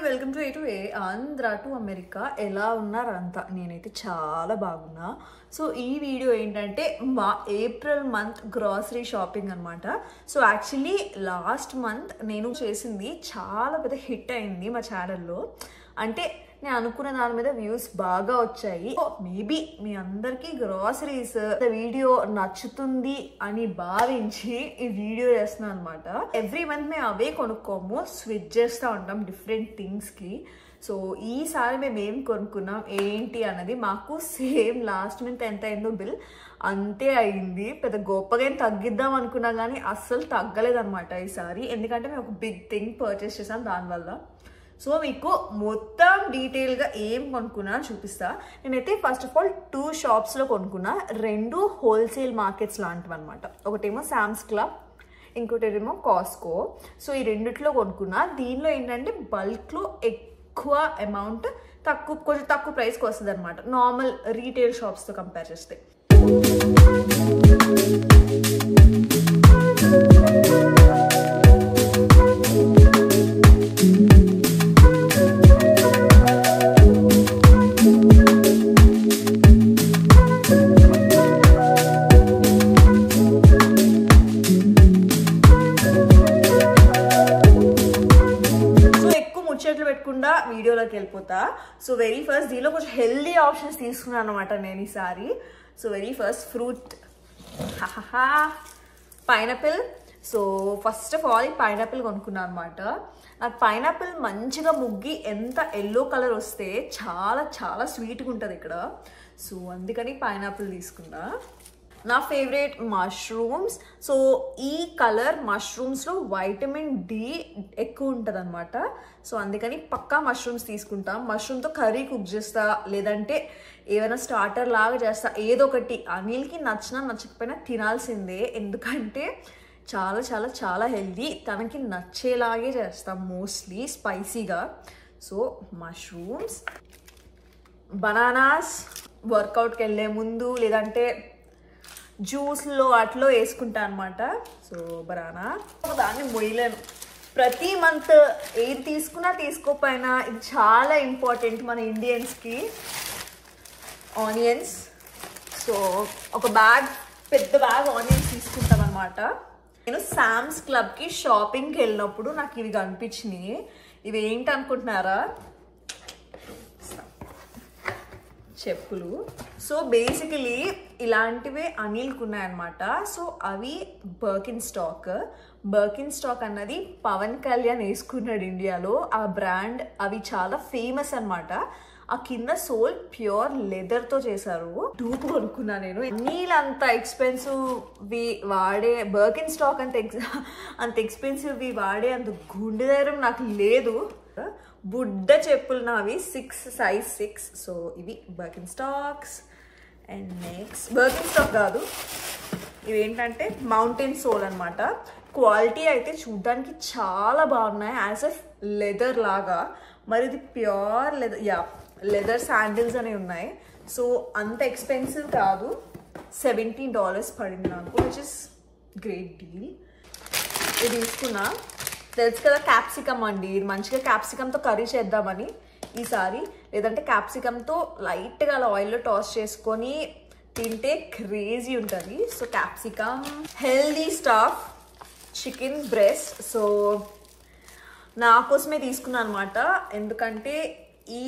Welcome to A to A Andhra to America. ఎలా ఉన్నారు అంతా? నేనైతే చాలా బాగున్నా. సో ఈ వీడియో ఏంటంటే మా ఏప్రిల్ మంత్ గ్రాసరీ షాపింగ్ అనమాట. సో యాక్చువల్లీ లాస్ట్ మంత్ నేను చేసింది చాలా పెద్ద హిట్ అయింది మా ఛానల్లో. అంటే నేను అనుకున్న దాని మీద వ్యూస్ బాగా వచ్చాయి. మేబీ మీ అందరికీ గ్రాసరీస్ వీడియో నచ్చుతుంది అని భావించి ఈ వీడియో చేస్తున్నాను అనమాట. ఎవ్రీ మంత్ మేము అవే కొనుక్కోము, స్విచ్ చేస్తూ ఉంటాం డిఫరెంట్ థింగ్స్కి. సో ఈసారి మేము ఏం కొనుక్కున్నాం ఏంటి అన్నది మాకు సేమ్ లాస్ట్ మంత్ ఎంత అయిందో బిల్ అంతే అయింది. పెద్ద గొప్పగా ఏం తగ్గిద్దాం అనుకున్నా కానీ అస్సలు తగ్గలేదన్నమాట ఈసారి. ఎందుకంటే మేము ఒక బిగ్ థింగ్ పర్చేస్ చేసాం దానివల్ల. సో మీకు మొత్తం డీటెయిల్గా ఏం కొనుక్కున్నా చూపిస్తా. నేనైతే ఫస్ట్ ఆఫ్ ఆల్ 2 షాప్స్లో కొనుక్కున్నా. 2 హోల్సేల్ మార్కెట్స్ లాంటివి అనమాట. ఒకటేమో శామ్స్ క్లబ్, ఇంకోటేమో కాస్కో. సో ఈ రెండిట్లో కొనుక్కున్నా. దీనిలో ఏంటంటే బల్క్లో ఎక్కువ అమౌంట్ కొంచెం తక్కువ ప్రైస్కి వస్తుంది అనమాట, నార్మల్ రీటైల్ షాప్స్తో కంపేర్ చేస్తే. పెట్టుకుండా వీడియోలోకి వెళ్ళిపోతా. సో వెరీ ఫస్ట్ దీనిలో కొంచెం హెల్దీ ఆప్షన్స్ తీసుకున్నాను అనమాట నేను ఈసారి. So very first fruit pineapple. So first of all ఈ పైనాపిల్ కొనుక్కున్నాను అనమాట. నాకు పైనాపిల్ మంచిగా ముగ్గి ఎంత ఎల్లో కలర్ వస్తే చాలా చాలా స్వీట్గా ఉంటుంది ఇక్కడ. సో అందుకని పైనాపిల్ తీసుకున్నా. నా ఫేవరెట్ మష్రూమ్స్. సో ఈ కలర్ మష్రూమ్స్లో వైటమిన్ డి ఎక్కువ ఉంటుంది అనమాట. సో అందుకని పక్కా మష్రూమ్స్ తీసుకుంటాం. మష్రూమ్తో కర్రీ కుక్ చేస్తా, లేదంటే ఏమైనా స్టార్టర్ లాగా చేస్తా, ఏదో ఒకటి. అనిల్కి నచ్చినా నచ్చకపోయినా తినాల్సిందే, ఎందుకంటే చాలా చాలా చాలా హెల్దీ. తనకి నచ్చేలాగే చేస్తాం మోస్ట్లీ స్పైసీగా. సో మష్రూమ్స్, బనానాస్ వర్కౌట్కి వెళ్ళే ముందు లేదంటే జ్యూస్లో అట్లో వేసుకుంటా అనమాట. సో బనానా దాన్ని మొయ్యలేను. ప్రతి మంత్ ఏది తీసుకున్నా తీసుకోపోయినా ఇది చాలా ఇంపార్టెంట్ మన ఇండియన్స్కి. ఆనియన్స్. సో ఒక పెద్ద బ్యాగ్ ఆనియన్స్ తీసుకుంటాం అనమాట. నేను శామ్స్ క్లబ్కి షాపింగ్కి వెళ్ళినప్పుడు నాకు ఇవి కనిపించినాయి. ఇవి ఏంటి అనుకుంటున్నారా? చెప్పులు. సో బేసికలీ ఇలాంటివే అనిల్కి ఉన్నాయన్నమాట. సో అవి బర్కిన్ స్టాక్ అన్నది పవన్ కళ్యాణ్ వేసుకున్నాడు ఇండియాలో. ఆ బ్రాండ్ అవి చాలా ఫేమస్ అనమాట. ఆ కింద సోల్ ప్యూర్ లెదర్తో చేశారు. డూపు కొనుక్కున్నా నేను. అనిల్ అంత ఎక్స్పెన్సివ్వి వాడే బర్కిన్ స్టాక్ అంత ఎక్స్పెన్సివ్వి వాడే అంత గుండె ధైర్యం నాకు లేదు. బుడ్డ చెప్పులు నావి, సైజ్ 6. సో ఇవి బర్కిన్ స్టాక్స్. అండ్ నెక్స్ట్ బర్కిన్ స్టాక్ కాదు, ఇవి ఏంటంటే మౌంటైన్ సోల్ అనమాట. క్వాలిటీ అయితే చూడ్డానికి చాలా బాగున్నాయి, యాజ్ ఎఫ్ లెదర్ లాగా. మరి ఇది ప్యూర్ లెదర్ శాండిల్స్ అనేవి ఉన్నాయి. సో అంత ఎక్స్పెన్సివ్ కాదు. $17 పడింది నాకు, విచ్ ఇస్ గ్రేట్ డీల్. ఇది తీసుకున్నా. తెలుసు కదా క్యాప్సికమ్ అండి, ఇది మంచిగా క్యాప్సికమ్తో కర్రీ చేద్దామని ఈసారి. లేదంటే క్యాప్సికమ్తో లైట్గా అలా ఆయిల్లో టాస్ చేసుకొని తింటే క్రేజీ ఉంటుంది. So capsicum. Healthy stuff, chicken breast. So నా కోసమే తీసుకున్నాను అనమాట, ఎందుకంటే ఈ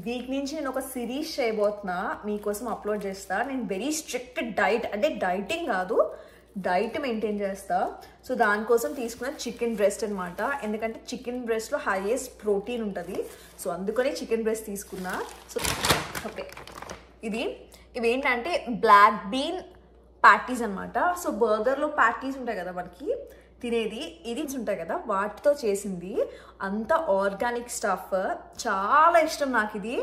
వీక్ నుంచి నేను ఒక సిరీస్ చేయబోతున్నా, మీకోసం అప్లోడ్ చేస్తా. నేను వెరీ స్ట్రిక్ట్ డైట్, అంటే డైటింగ్ కాదు, డైట్ మెయింటైన్ చేస్తా. సో దానికోసం తీసుకున్న చికెన్ బ్రెస్ట్ అనమాట. ఎందుకంటే చికెన్ బ్రెస్ట్లో హైయెస్ట్ ప్రోటీన్ ఉంటుంది. సో అందుకని చికెన్ బ్రెస్ట్ తీసుకున్నా. సో ఓకే, ఇవేంటంటే బ్లాక్ బీన్ ప్యాటీస్ అనమాట. సో బర్గర్లో ప్యాటీస్ ఉంటాయి కదా మనకి తినేది, ఇది ఉంటాయి కదా, వాటితో చేసింది. అంత ఆర్గానిక్ స్టఫ్, చాలా ఇష్టం నాకు. ఇది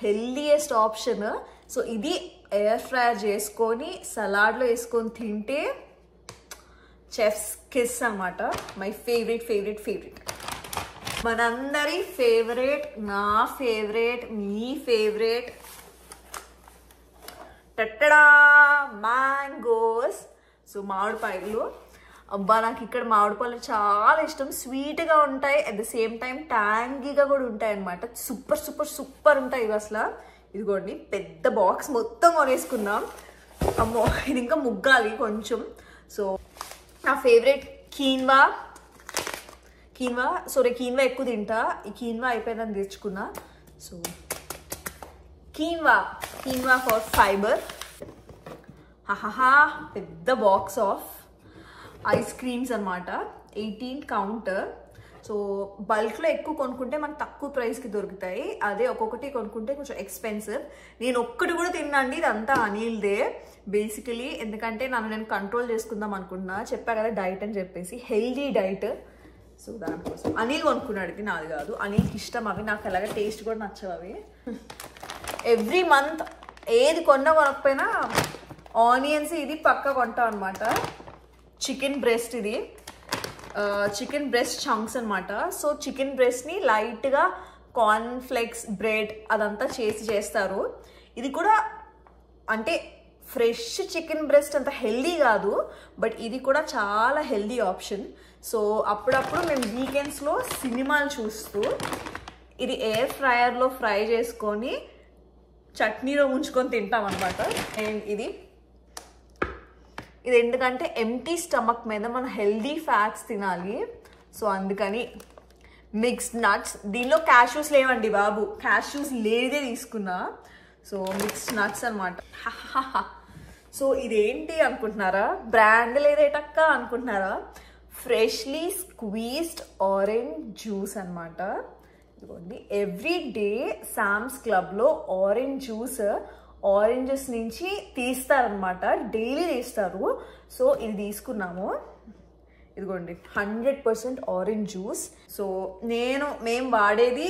హెల్దీయెస్ట్ ఆప్షన్. సో ఇది ఎయిర్ ఫ్రైర్ చేసుకొని సలాడ్లో వేసుకొని తింటే చెఫ్స్ కిస్ అనమాట. My favourite. మనందరి ఫేవరెట్, నా ఫేవరెట్, మీ ఫేవరెట్ టట్టడా మ్యాంగోస్. సో మామిడికాయలు. అబ్బా నాకు ఇక్కడ మామిడి పళ్ళు చాలా ఇష్టం. స్వీట్గా ఉంటాయి, అట్ ద సేమ్ టైం ట్యాంగీగా కూడా ఉంటాయి అనమాట. సూపర్ సూపర్ సూపర్ ఉంటాయి ఇవి అసలు. ఇదిగోండి పెద్ద బాక్స్ మొత్తం కొనేసుకున్నాం. అమ్మో ఇది ఇంకా ముగ్గాలి కొంచెం. సో నా ఫేవరెట్ కీన్వా ఎక్కువ తింటా. ఈ కీన్వా అయిపోయిందని తెచ్చుకున్నా. So quinoa for fibre. పెద్ద బాక్స్ ఆఫ్ ఐస్ క్రీమ్స్ అనమాట, 18 కౌంటర్. సో బల్క్లో ఎక్కువ కొనుక్కుంటే మనకు తక్కువ ప్రైస్కి దొరుకుతాయి. అదే ఒక్కొక్కటి కొనుక్కుంటే కొంచెం ఎక్స్పెన్సివ్. నేను ఒక్కటి కూడా తిన్నాండి, ఇదంతా అనిల్దే బేసికలీ. ఎందుకంటే నేను కంట్రోల్ చేసుకుందాం అనుకుంటున్నా, చెప్పా కదా డైట్ అని చెప్పేసి, హెల్దీ డైట్. సో దానికోసం అనిల్ కొనుక్కున్నాడు, ఇది నాది కాదు. అనిల్కి ఇష్టం అవి, నాకు అలాగే టేస్ట్ కూడా నచ్చవు అవి. ఎవ్రీ మంత్ ఏది కొనకపోయినా ఆనియన్స్ ఇది పక్కా కొంటాం అనమాట. చికెన్ బ్రెస్ట్, ఇది చికెన్ బ్రెస్ట్ చంక్స్ అనమాట. సో చికెన్ బ్రెస్ట్ని లైట్గా కార్న్ ఫ్లేక్స్ బ్రెడ్ అదంతా చేస్తారు. ఇది కూడా అంటే ఫ్రెష్ చికెన్ బ్రెస్ట్ అంత హెల్దీ కాదు, బట్ ఇది కూడా చాలా హెల్దీ ఆప్షన్. సో అప్పుడప్పుడు మేము వీకెండ్స్లో సినిమాలు చూస్తూ ఇది ఎయిర్ ఫ్రైయర్లో ఫ్రై చేసుకొని చట్నీలో ఉంచుకొని తింటాం అనమాట. అండ్ ఇది ఎందుకంటే ఎంటీ స్టమక్ మీద మనం హెల్దీ ఫ్యాట్స్ తినాలి. సో అందుకని మిక్స్డ్ నట్స్. దీనిలో క్యాష్యూస్ లేవండి బాబు, క్యాష్యూస్ లేదే తీసుకున్నా. సో మిక్స్డ్ నట్స్ అనమాట. సో ఇదేంటి అనుకుంటున్నారా, బ్రాండ్ లేదేటక్క అనుకుంటున్నారా, ఫ్రెష్లీ స్క్వీజ్డ్ ఆరెంజ్ జ్యూస్ అనమాట. ఇదిగోండి ఎవ్రీ డే సామ్స్ క్లబ్లో ఆరెంజ్ జ్యూస్ ఆరెంజెస్ నుంచి తీస్తారనమాట, డైలీ తీస్తారు. సో ఇది తీసుకున్నాము. ఇదిగోండి 100% ఆరెంజ్ జ్యూస్. సో మేము వాడేది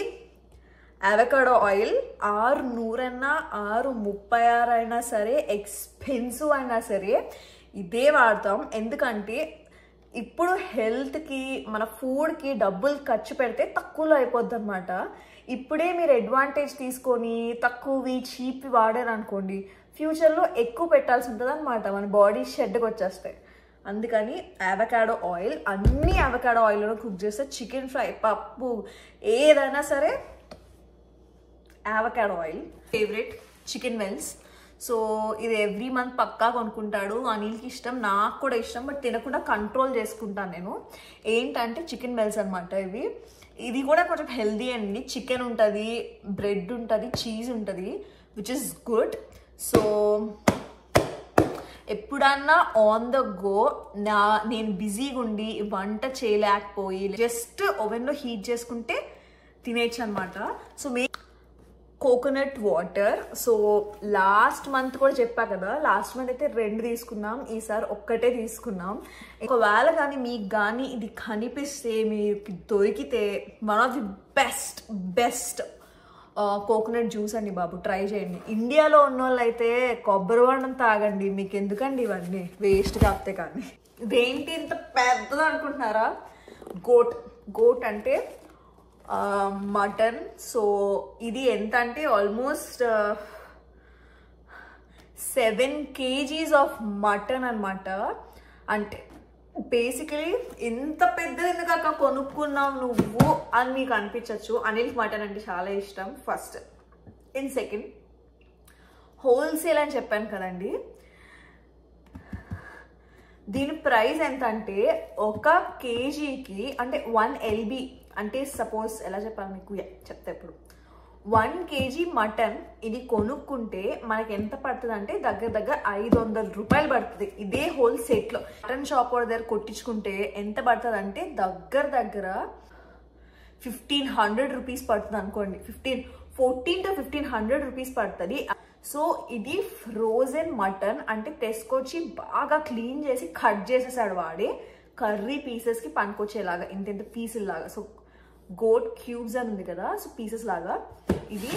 అవకాడో ఆయిల్. 600 అయినా 636 అయినా సరే, ఎక్స్పెన్సివ్ అయినా సరే ఇదే వాడతాం. ఎందుకంటే ఇప్పుడు హెల్త్కి మన ఫుడ్కి డబ్బులు ఖర్చు పెడితే తక్కువలో అయిపోద్ది అనమాట. ఇప్పుడే మీరు అడ్వాంటేజ్ తీసుకొని తక్కువవి చీప్వి వాడారనుకోండి, ఫ్యూచర్లో ఎక్కువ పెట్టాల్సి ఉంటుంది అనమాట, మన బాడీ షెడ్కి వచ్చేస్తాయి. అందుకని అవకాడో ఆయిల్, అన్ని అవకాడో ఆయిల్లో కుక్ చేస్తే చికెన్ ఫ్రై, పప్పు ఏదైనా సరే avocado oil. Favourite chicken wells. So ఇది ఎవ్రీ మంత్ పక్కా కొనుక్కుంటాడు. అనిల్కి ఇష్టం, నాకు కూడా ఇష్టం, బట్ తినకుండా కంట్రోల్ చేసుకుంటాను నేను. ఏంటంటే చికెన్ వెల్స్ అనమాట ఇవి. ఇది కూడా కొంచెం హెల్దీ అండి. చికెన్ ఉంటుంది, బ్రెడ్ ఉంటుంది, చీజ్ ఉంటుంది, విచ్ ఇస్ గుడ్. సో ఎప్పుడన్నా ఆన్ ద గో నేను బిజీగా ఉండి వంట చేయలేకపోయి జస్ట్ ఓవెన్లో హీట్ చేసుకుంటే తినేయచ్చు అనమాట. So coconut water. So last month కూడా చెప్పా కదా, లాస్ట్ మంత్ అయితే 2 తీసుకున్నాం, ఈసారి ఒక్కటే తీసుకున్నాం. ఒకవేళ కానీ మీకు కానీ ఇది కనిపిస్తే, మీకు దొరికితే, one of the best coconut juice అండి బాబు, ట్రై చేయండి. ఇండియాలో ఉన్న వాళ్ళు అయితే కొబ్బరి బొండం తాగండి, మీకు ఎందుకండి ఇవన్నీ వేస్ట్ కాకపోతే. కానీ ఇదేంటి ఇంత పెద్దది అనుకుంటున్నారా, గోట్ అంటే మటన్. సో ఇది ఎంత అంటే ఆల్మోస్ట్ 7 kgs ఆఫ్ మటన్ అనమాట. అంటే బేసికలీ ఇంత పెద్దది ఎందుకు కొనుక్కున్నావు నువ్వు అని మీకు అనిపించవచ్చు. అనిల్కి మటన్ అంటే చాలా ఇష్టం ఫస్ట్. ఇన్ సెకండ్ హోల్సేల్ అని చెప్పాను కదండి, దీని ప్రైస్ ఎంత అంటే 1 kgకి అంటే 1 lb అంటే సపోజ్ ఎలా చెప్పాలి మీకు చెప్తే, ఇప్పుడు 1 kg మటన్ ఇది కొనుక్కుంటే మనకి ఎంత పడుతుంది అంటే దగ్గర 500 రూపాయలు పడుతుంది. ఇదే హోల్ సెట్లో మటన్ షాప్ వాడి దగ్గర కొట్టించుకుంటే ఎంత పడుతుంది అంటే దగ్గర 1500 రూపీస్ పడుతుంది అనుకోండి. 1400 to 1500 రూపీస్ పడుతుంది. సో ఇది ఫ్రోజన్ మటన్ అంటే తెసుకొచ్చి బాగా క్లీన్ చేసి కట్ చేసేసాడు వాడే, కర్రీ పీసెస్కి పనికొచ్చేలాగా ఇంత పీసుల్లాగా. సో గోట్ క్యూబ్స్ అని ఉంది కదా, సో పీసెస్ లాగా ఇది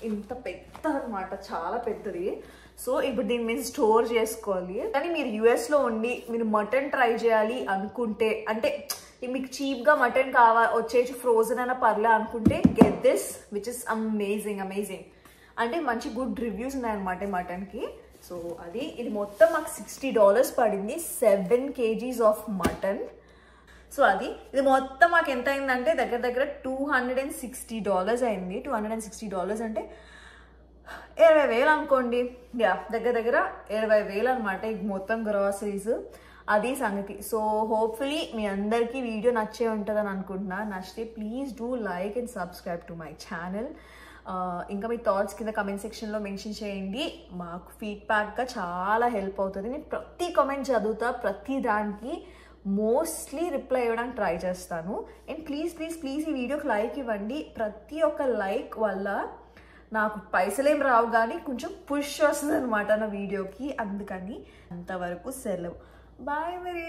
ఇంత పెద్దది అనమాట, చాలా పెద్దది. సో ఇప్పుడు దీన్ని మీరు స్టోర్ చేసుకోవాలి. కానీ మీరు యుఎస్లో ఉండి మీరు మటన్ ట్రై చేయాలి అనుకుంటే, అంటే మీకు చీప్గా మటన్ వచ్చేసి ఫ్రోజన్ అయినా పర్లే అనుకుంటే, get this which is amazing. అంటే మంచి గుడ్ రివ్యూస్ ఉన్నాయన్నమాట మటన్కి. సో అది ఇది మొత్తం మాకు $60 పడింది, 7 kgs ఆఫ్ మటన్. సో అది ఇది మొత్తం మాకు ఎంత అయిందంటే దగ్గర దగ్గర $260 అయింది. $260 అంటే 20,000 అనుకోండి. యా, దగ్గర దగ్గర 20,000 అనమాట ఇది మొత్తం గ్రాసరీస్. అది సంగతి. సో హోప్ఫుల్లీ మీ అందరికీ వీడియో నచ్చే ఉంటుందని అనుకుంటున్నా. నచ్చితే please do like and subscribe to my channel. ఇంకా మీ థాట్స్ కింద కమెంట్ సెక్షన్లో మెన్షన్ చేయండి. మాకు ఫీడ్బ్యాక్గా చాలా హెల్ప్ అవుతుంది. నేను ప్రతి కామెంట్ చదువుతా, ప్రతి దానికి మోస్ట్లీ రిప్లై ఇవ్వడానికి ట్రై చేస్తాను. అండ్ ప్లీజ్ ప్లీజ్ ప్లీజ్ ఈ వీడియోకి లైక్ ఇవ్వండి. ప్రతి ఒక్క లైక్ వల్ల నాకు పైసలేం రావు కానీ కొంచెం పుష్ వస్తుంది అనమాట నా వీడియోకి. అందుకని అంతవరకు సెలవు. బాయ్ మరి.